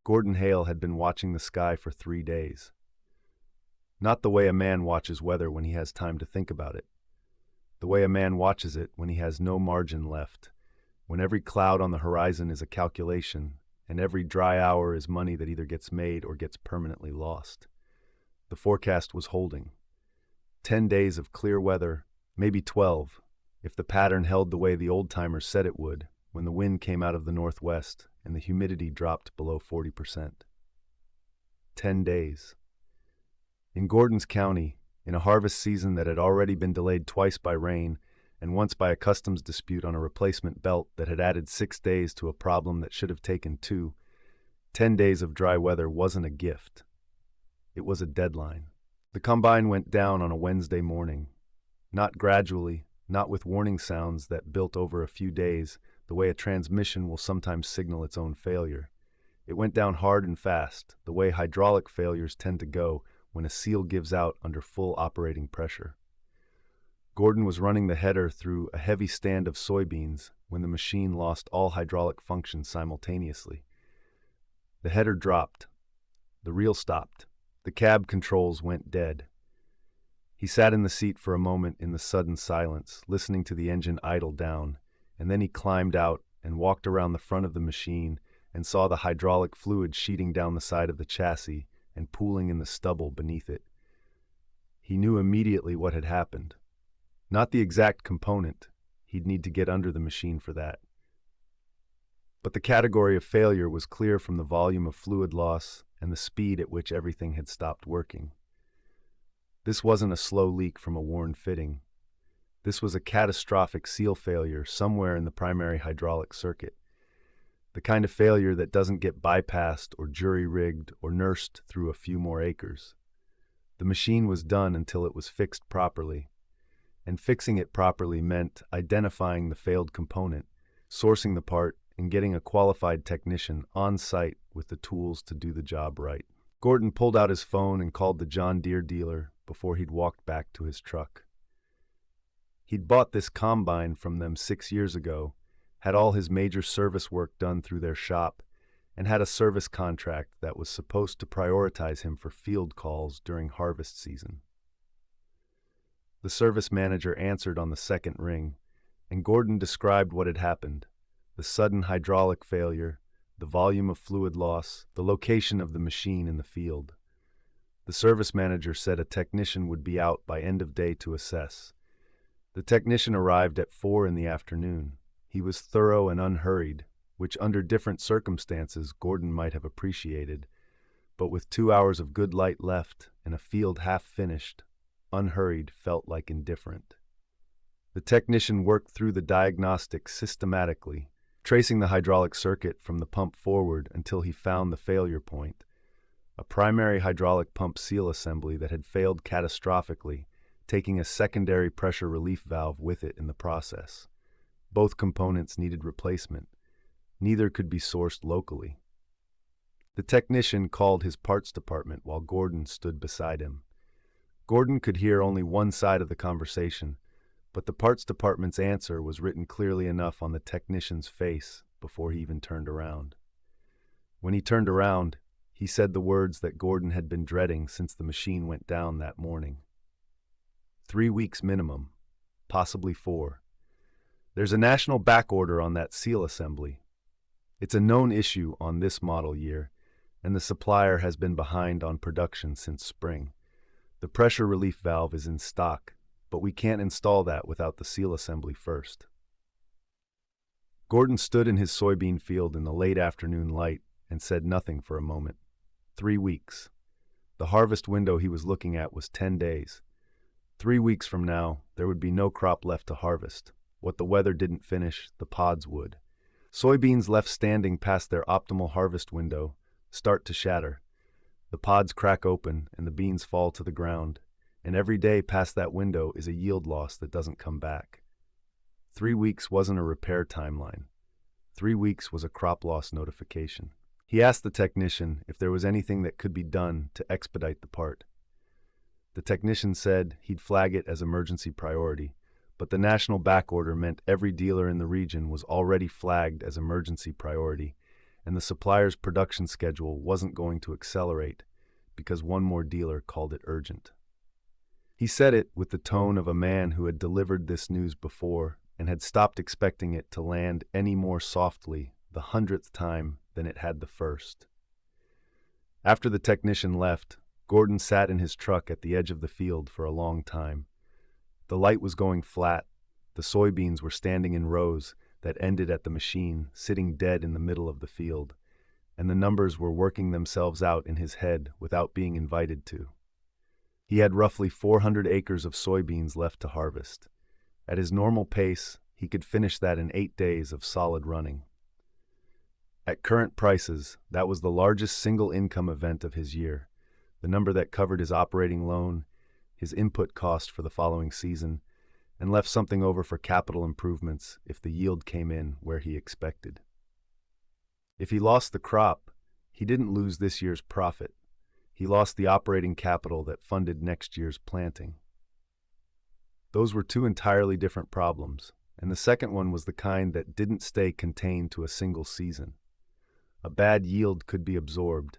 Gordon Hale had been watching the sky for 3 days. Not the way a man watches weather when he has time to think about it. The way a man watches it when he has no margin left, when every cloud on the horizon is a calculation, and every dry hour is money that either gets made or gets permanently lost. The forecast was holding. 10 days of clear weather, maybe 12, if the pattern held the way the old-timers said it would, when the wind came out of the northwest and the humidity dropped below 40%. 10 days. In Gordon's County, in a harvest season that had already been delayed twice by rain and once by a customs dispute on a replacement belt that had added 6 days to a problem that should have taken 2, 10 days of dry weather wasn't a gift. It was a deadline. The combine went down on a Wednesday morning. Not gradually, not with warning sounds that built over a few days, the way a transmission will sometimes signal its own failure. It went down hard and fast, the way hydraulic failures tend to go when a seal gives out under full operating pressure. Gordon was running the header through a heavy stand of soybeans when the machine lost all hydraulic function simultaneously. The header dropped. The reel stopped. The cab controls went dead. He sat in the seat for a moment in the sudden silence, listening to the engine idle down, and then he climbed out and walked around the front of the machine and saw the hydraulic fluid sheeting down the side of the chassis and pooling in the stubble beneath it. He knew immediately what had happened. Not the exact component. He'd need to get under the machine for that. But the category of failure was clear from the volume of fluid loss and the speed at which everything had stopped working. This wasn't a slow leak from a worn fitting. This was a catastrophic seal failure somewhere in the primary hydraulic circuit. The kind of failure that doesn't get bypassed or jury-rigged or nursed through a few more acres. The machine was done until it was fixed properly. And fixing it properly meant identifying the failed component, sourcing the part, and getting a qualified technician on site with the tools to do the job right. Gordon pulled out his phone and called the John Deere dealer before he'd walked back to his truck. He'd bought this combine from them 6 years ago, had all his major service work done through their shop, and had a service contract that was supposed to prioritize him for field calls during harvest season. The service manager answered on the second ring, and Gordon described what had happened: the sudden hydraulic failure, the volume of fluid loss, the location of the machine in the field. The service manager said a technician would be out by end of day to assess. The technician arrived at 4 in the afternoon. He was thorough and unhurried, which under different circumstances Gordon might have appreciated, but with 2 hours of good light left and a field half finished, unhurried felt like indifferent. The technician worked through the diagnostics systematically, tracing the hydraulic circuit from the pump forward until he found the failure point, a primary hydraulic pump seal assembly that had failed catastrophically, taking a secondary pressure relief valve with it in the process. Both components needed replacement. Neither could be sourced locally. The technician called his parts department while Gordon stood beside him. Gordon could hear only one side of the conversation, but the parts department's answer was written clearly enough on the technician's face before he even turned around. When he turned around, he said the words that Gordon had been dreading since the machine went down that morning. 3 weeks minimum, possibly 4. There's a national backorder on that seal assembly. It's a known issue on this model year, and the supplier has been behind on production since spring. The pressure relief valve is in stock, but we can't install that without the seal assembly first. Gordon stood in his soybean field in the late afternoon light and said nothing for a moment. 3 weeks. The harvest window he was looking at was 10 days. 3 weeks from now, there would be no crop left to harvest. What the weather didn't finish, the pods would. Soybeans left standing past their optimal harvest window start to shatter. The pods crack open and the beans fall to the ground, and every day past that window is a yield loss that doesn't come back. 3 weeks wasn't a repair timeline. 3 weeks was a crop loss notification. He asked the technician if there was anything that could be done to expedite the part. The technician said he'd flag it as emergency priority, but the national backorder meant every dealer in the region was already flagged as emergency priority, and the supplier's production schedule wasn't going to accelerate because one more dealer called it urgent. He said it with the tone of a man who had delivered this news before and had stopped expecting it to land any more softly the 100th time than it had the first. After the technician left, Gordon sat in his truck at the edge of the field for a long time. The light was going flat, the soybeans were standing in rows that ended at the machine, sitting dead in the middle of the field, and the numbers were working themselves out in his head without being invited to. He had roughly 400 acres of soybeans left to harvest. At his normal pace, he could finish that in 8 days of solid running. At current prices, that was the largest single income event of his year, the number that covered his operating loan, his input cost for the following season, and left something over for capital improvements if the yield came in where he expected. If he lost the crop, he didn't lose this year's profit. He lost the operating capital that funded next year's planting. Those were two entirely different problems, and the second one was the kind that didn't stay contained to a single season. A bad yield could be absorbed,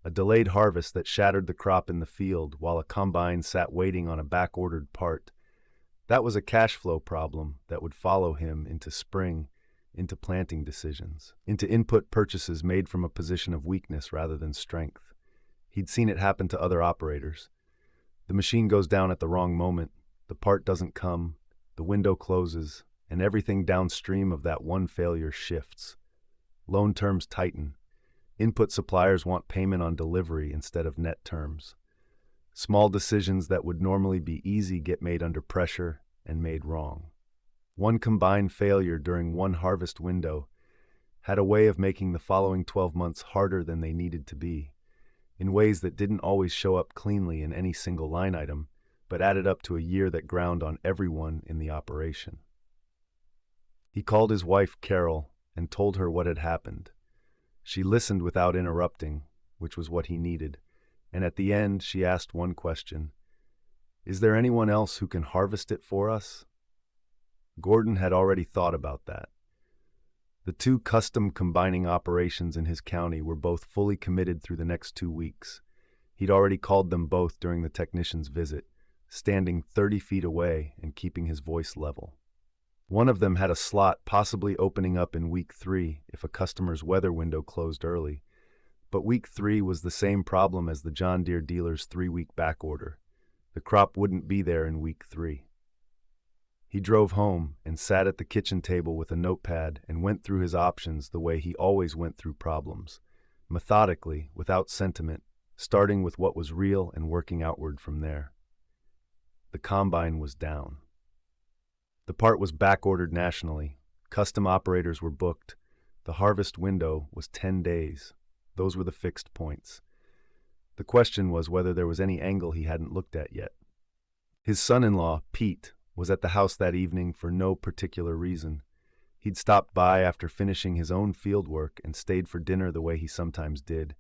a delayed harvest that shattered the crop in the field while a combine sat waiting on a back-ordered part. That was a cash flow problem that would follow him into spring, into planting decisions, into input purchases made from a position of weakness rather than strength. He'd seen it happen to other operators. The machine goes down at the wrong moment, the part doesn't come, the window closes, and everything downstream of that one failure shifts. Loan terms tighten. Input suppliers want payment on delivery instead of net terms. Small decisions that would normally be easy get made under pressure and made wrong. One combined failure during one harvest window had a way of making the following 12 months harder than they needed to be, in ways that didn't always show up cleanly in any single line item, but added up to a year that ground on everyone in the operation. He called his wife, Carol, and told her what had happened. She listened without interrupting, which was what he needed, and at the end she asked one question: "Is there anyone else who can harvest it for us?" Gordon had already thought about that. The two custom combining operations in his county were both fully committed through the next 2 weeks. He'd already called them both during the technician's visit, standing 30 feet away and keeping his voice level. One of them had a slot possibly opening up in week 3 if a customer's weather window closed early, but week 3 was the same problem as the John Deere dealer's 3-week back order. The crop wouldn't be there in week 3. He drove home and sat at the kitchen table with a notepad and went through his options the way he always went through problems, methodically, without sentiment, starting with what was real and working outward from there. The combine was down. The part was back-ordered nationally. Custom operators were booked. The harvest window was 10 days. Those were the fixed points. The question was whether there was any angle he hadn't looked at yet. His son-in-law, Pete, was at the house that evening for no particular reason. He'd stopped by after finishing his own field work and stayed for dinner the way he sometimes did.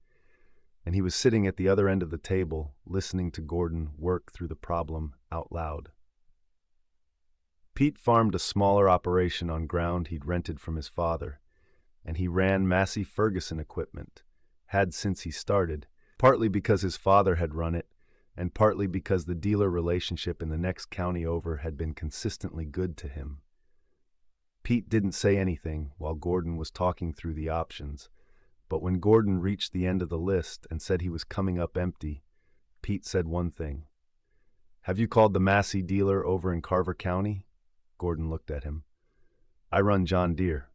And he was sitting at the other end of the table, listening to Gordon work through the problem out loud. Pete farmed a smaller operation on ground he'd rented from his father, and he ran Massey Ferguson equipment, had since he started, partly because his father had run it, and partly because the dealer relationship in the next county over had been consistently good to him. Pete didn't say anything while Gordon was talking through the options, but when Gordon reached the end of the list and said he was coming up empty, Pete said one thing. "Have you called the Massey dealer over in Carver County?" Gordon looked at him. "I run John Deere."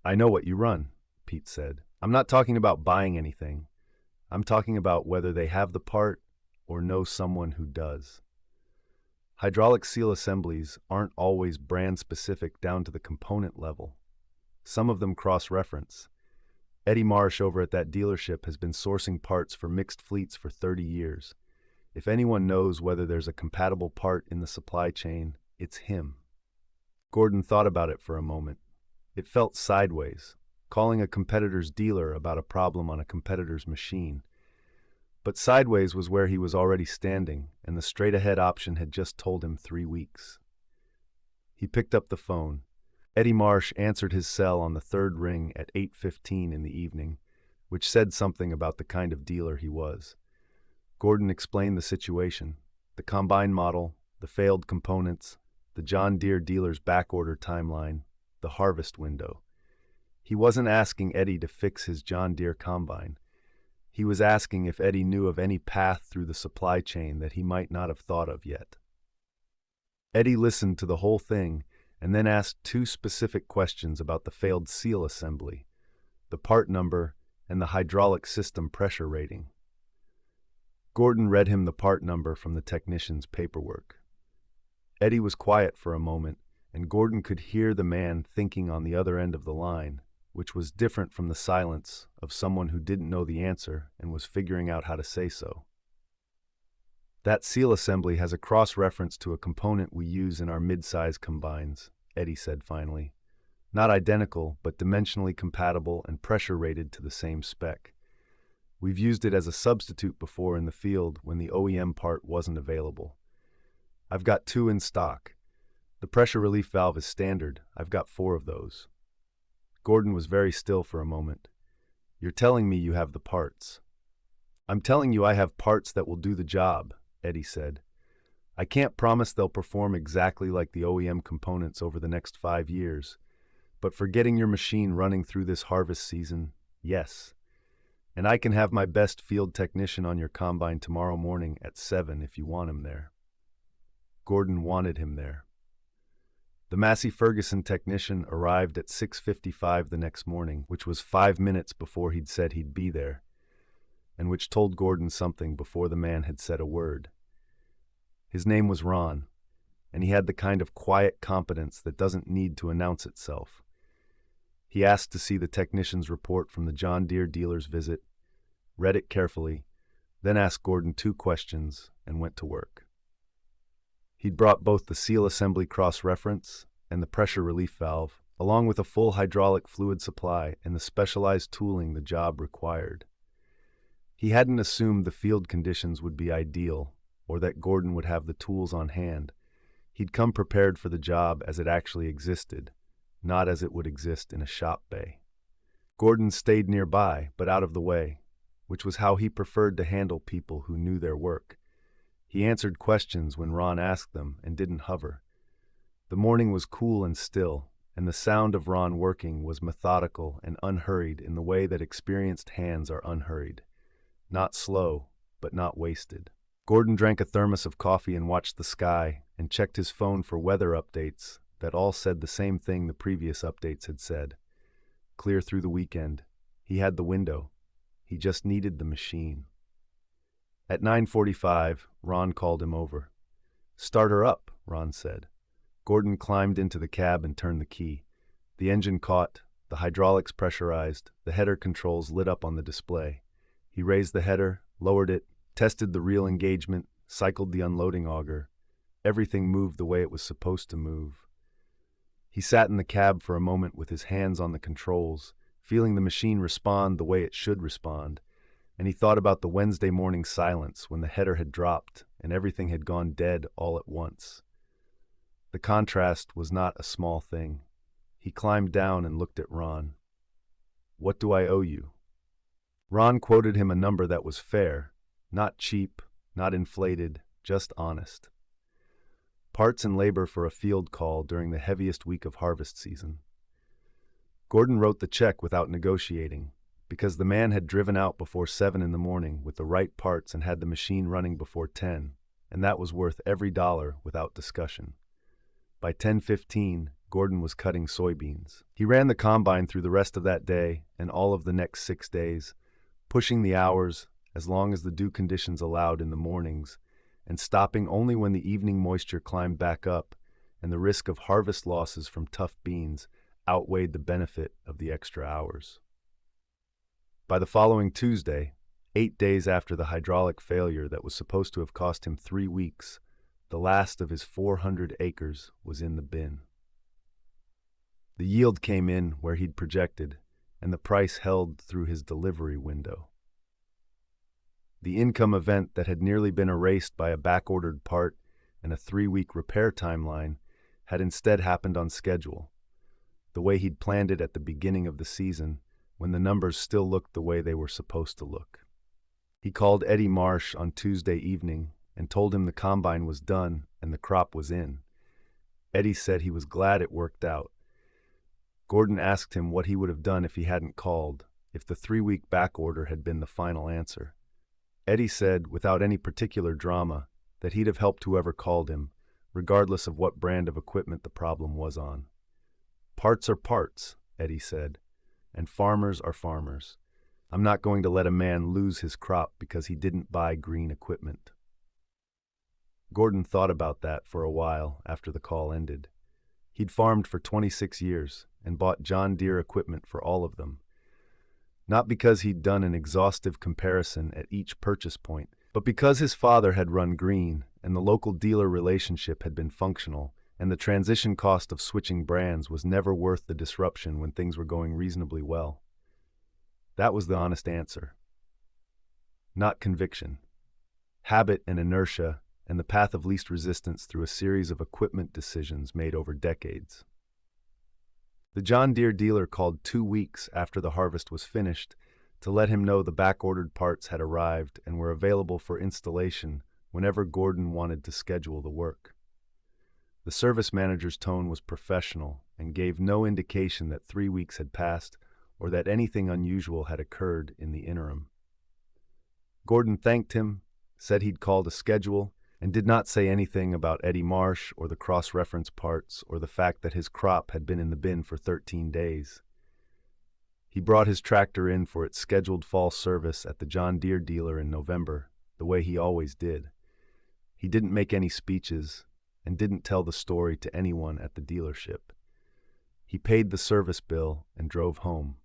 "I know what you run," Pete said. "I'm not talking about buying anything. I'm talking about whether they have the part or know someone who does. Hydraulic seal assemblies aren't always brand-specific down to the component level. Some of them cross-reference. Eddie Marsh over at that dealership has been sourcing parts for mixed fleets for 30 years. If anyone knows whether there's a compatible part in the supply chain, it's him." Gordon thought about it for a moment. It felt sideways, calling a competitor's dealer about a problem on a competitor's machine. But sideways was where he was already standing, and the straight-ahead option had just told him 3 weeks. He picked up the phone. Eddie Marsh answered his cell on the third ring at 8:15 in the evening, which said something about the kind of dealer he was. Gordon explained the situation, the combine model, the failed components, the John Deere dealer's backorder timeline, the harvest window. He wasn't asking Eddie to fix his John Deere combine. He was asking if Eddie knew of any path through the supply chain that he might not have thought of yet. Eddie listened to the whole thing and then asked two specific questions about the failed seal assembly, the part number, and the hydraulic system pressure rating. Gordon read him the part number from the technician's paperwork. Eddie was quiet for a moment, and Gordon could hear the man thinking on the other end of the line, which was different from the silence of someone who didn't know the answer and was figuring out how to say so. "That seal assembly has a cross-reference to a component we use in our mid-size combines," Eddie said finally. "Not identical, but dimensionally compatible and pressure-rated to the same spec. We've used it as a substitute before in the field when the OEM part wasn't available. I've got 2 in stock. The pressure relief valve is standard. I've got 4 of those." Gordon was very still for a moment. "You're telling me you have the parts." "I'm telling you I have parts that will do the job," Eddie said. "I can't promise they'll perform exactly like the OEM components over the next 5 years, but for getting your machine running through this harvest season, yes. And I can have my best field technician on your combine tomorrow morning at 7 if you want him there." Gordon wanted him there. The Massey Ferguson technician arrived at 6:55 the next morning, which was 5 minutes before he'd said he'd be there, and which told Gordon something before the man had said a word. His name was Ron, and he had the kind of quiet competence that doesn't need to announce itself. He asked to see the technician's report from the John Deere dealer's visit, read it carefully, then asked Gordon 2 questions and went to work. He'd brought both the seal assembly cross-reference and the pressure relief valve, along with a full hydraulic fluid supply and the specialized tooling the job required. He hadn't assumed the field conditions would be ideal or that Gordon would have the tools on hand. He'd come prepared for the job as it actually existed, not as it would exist in a shop bay. Gordon stayed nearby, but out of the way, which was how he preferred to handle people who knew their work. He answered questions when Ron asked them and didn't hover. The morning was cool and still, and the sound of Ron working was methodical and unhurried in the way that experienced hands are unhurried. Not slow, but not wasted. Gordon drank a thermos of coffee and watched the sky and checked his phone for weather updates that all said the same thing the previous updates had said. Clear through the weekend. He had the window. He just needed the machine. At 9:45, Ron called him over. "Start her up," Ron said. Gordon climbed into the cab and turned the key. The engine caught, the hydraulics pressurized, the header controls lit up on the display. He raised the header, lowered it, tested the reel engagement, cycled the unloading auger. Everything moved the way it was supposed to move. He sat in the cab for a moment with his hands on the controls, feeling the machine respond the way it should respond, and he thought about the Wednesday morning silence when the header had dropped and everything had gone dead all at once. The contrast was not a small thing. He climbed down and looked at Ron. "What do I owe you?" Ron quoted him a number that was fair, not cheap, not inflated, just honest. Parts and labor for a field call during the heaviest week of harvest season. Gordon wrote the check without negotiating, because the man had driven out before 7 in the morning with the right parts and had the machine running before 10, and that was worth every dollar without discussion. By 10:15, Gordon was cutting soybeans. He ran the combine through the rest of that day and all of the next 6 days, pushing the hours as long as the dew conditions allowed in the mornings, and stopping only when the evening moisture climbed back up and the risk of harvest losses from tough beans outweighed the benefit of the extra hours. By the following Tuesday, 8 days after the hydraulic failure that was supposed to have cost him 3 weeks, the last of his 400 acres was in the bin. The yield came in where he'd projected, and the price held through his delivery window. The income event that had nearly been erased by a back-ordered part and a 3-week repair timeline had instead happened on schedule. the way he'd planned it at the beginning of the season, when the numbers still looked the way they were supposed to look. He called Eddie Marsh on Tuesday evening and told him the combine was done and the crop was in. Eddie said he was glad it worked out. Gordon asked him what he would have done if he hadn't called, if the 3-week back order had been the final answer. Eddie said, without any particular drama, that he'd have helped whoever called him, regardless of what brand of equipment the problem was on. Parts are parts, Eddie said, and farmers are farmers. I'm not going to let a man lose his crop because he didn't buy green equipment. Gordon thought about that for a while after the call ended. He'd farmed for 26 years and bought John Deere equipment for all of them. Not because he'd done an exhaustive comparison at each purchase point, but because his father had run green and the local dealer relationship had been functional, and the transition cost of switching brands was never worth the disruption when things were going reasonably well. That was the honest answer. Not conviction. Habit and inertia, and the path of least resistance through a series of equipment decisions made over decades. The John Deere dealer called 2 weeks after the harvest was finished to let him know the back-ordered parts had arrived and were available for installation whenever Gordon wanted to schedule the work. The service manager's tone was professional and gave no indication that 3 weeks had passed or that anything unusual had occurred in the interim. Gordon thanked him, said he'd called a schedule, and did not say anything about Eddie Marsh or the cross-reference parts or the fact that his crop had been in the bin for 13 days. He brought his tractor in for its scheduled fall service at the John Deere dealer in November, the way he always did. He didn't make any speeches and didn't tell the story to anyone at the dealership. He paid the service bill and drove home.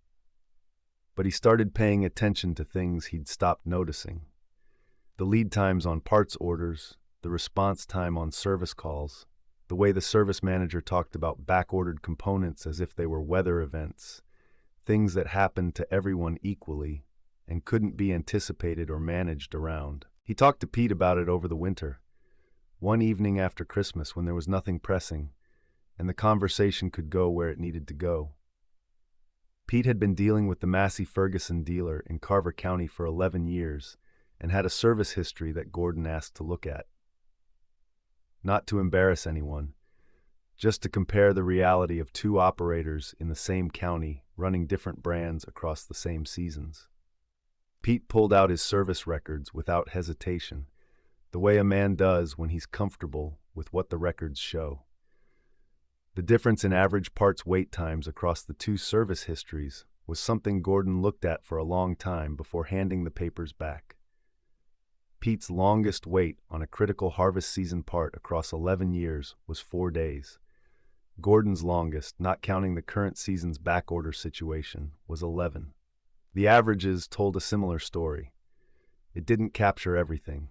But he started paying attention to things he'd stopped noticing. The lead times on parts orders, the response time on service calls, the way the service manager talked about back-ordered components as if they were weather events, things that happened to everyone equally and couldn't be anticipated or managed around. He talked to Pete about it over the winter, one evening after Christmas when there was nothing pressing, and the conversation could go where it needed to go. Pete had been dealing with the Massey Ferguson dealer in Carver County for 11 years and had a service history that Gordon asked to look at. Not to embarrass anyone, just to compare the reality of 2 operators in the same county running different brands across the same seasons. Pete pulled out his service records without hesitation, the way a man does when he's comfortable with what the records show. The difference in average parts wait times across the 2 service histories was something Gordon looked at for a long time before handing the papers back. Pete's longest wait on a critical harvest season part across 11 years was 4 days. Gordon's longest, not counting the current season's backorder situation, was 11. The averages told a similar story. It didn't capture everything.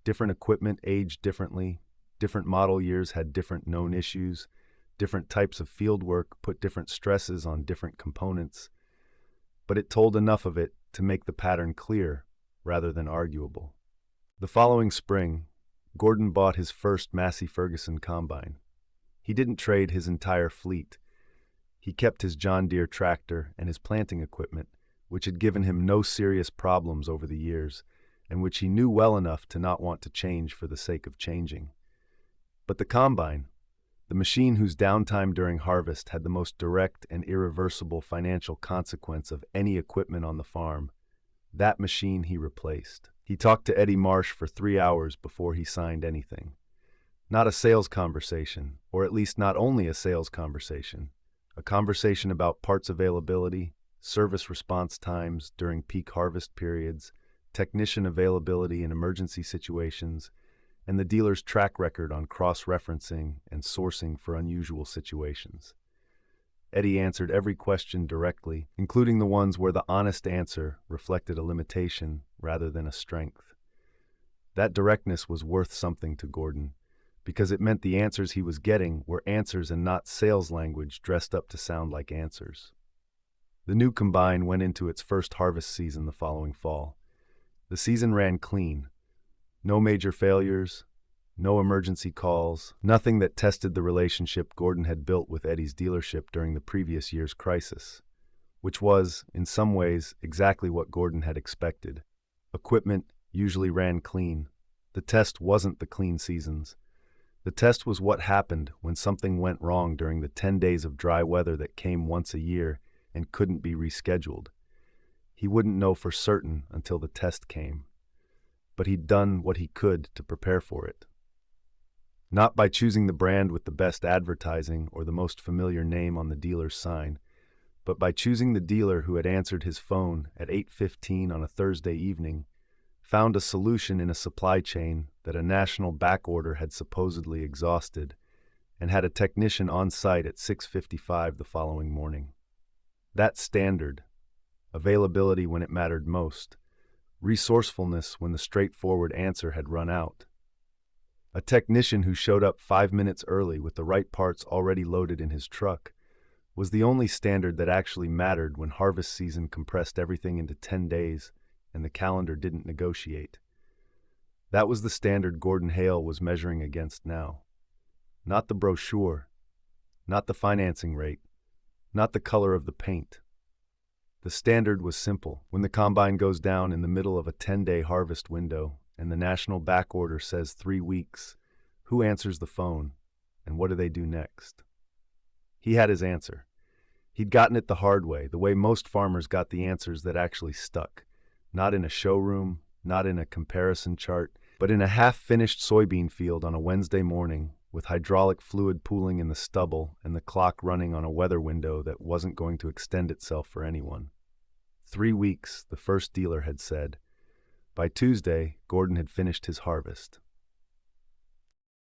Different equipment aged differently, different model years had different known issues, different types of field work put different stresses on different components, but it told enough of it to make the pattern clear rather than arguable. The following spring, Gordon bought his first Massey Ferguson combine. He didn't trade his entire fleet. He kept his John Deere tractor and his planting equipment, which had given him no serious problems over the years, and which he knew well enough to not want to change for the sake of changing. But the combine, the machine whose downtime during harvest had the most direct and irreversible financial consequence of any equipment on the farm, that machine he replaced. He talked to Eddie Marsh for 3 hours before he signed anything. Not a sales conversation, or at least not only a sales conversation, a conversation about parts availability, service response times during peak harvest periods, technician availability in emergency situations, and the dealer's track record on cross-referencing and sourcing for unusual situations. Eddie answered every question directly, including the ones where the honest answer reflected a limitation rather than a strength. That directness was worth something to Gordon, because it meant the answers he was getting were answers and not sales language dressed up to sound like answers. The new combine went into its first harvest season the following fall. The season ran clean. No major failures, No emergency calls, nothing that tested the relationship Gordon had built with Eddie's dealership during the previous year's crisis, which was, in some ways, exactly what Gordon had expected. Equipment usually ran clean. The test wasn't the clean seasons. The test was what happened when something went wrong during the 10 days of dry weather that came once a year and couldn't be rescheduled. He wouldn't know for certain until the test came, but he'd done what he could to prepare for it. Not by choosing the brand with the best advertising or the most familiar name on the dealer's sign, but by choosing the dealer who had answered his phone at 8:15 on a Thursday evening, found a solution in a supply chain that a national backorder had supposedly exhausted, and had a technician on site at 6:55 the following morning. That standard, availability when it mattered most, resourcefulness when the straightforward answer had run out. A technician who showed up 5 minutes early with the right parts already loaded in his truck was the only standard that actually mattered when harvest season compressed everything into 10 days and the calendar didn't negotiate. That was the standard Gordon Hale was measuring against now. Not the brochure, not the financing rate, not the color of the paint. The standard was simple. When the combine goes down in the middle of a 10-day harvest window and the national backorder says 3 weeks, who answers the phone and what do they do next? He had his answer. He'd gotten it the hard way, the way most farmers got the answers that actually stuck. Not in a showroom, not in a comparison chart, but in a half-finished soybean field on a Wednesday morning with hydraulic fluid pooling in the stubble and the clock running on a weather window that wasn't going to extend itself for anyone. 3 weeks, the first dealer had said. By Tuesday, Gordon had finished his harvest.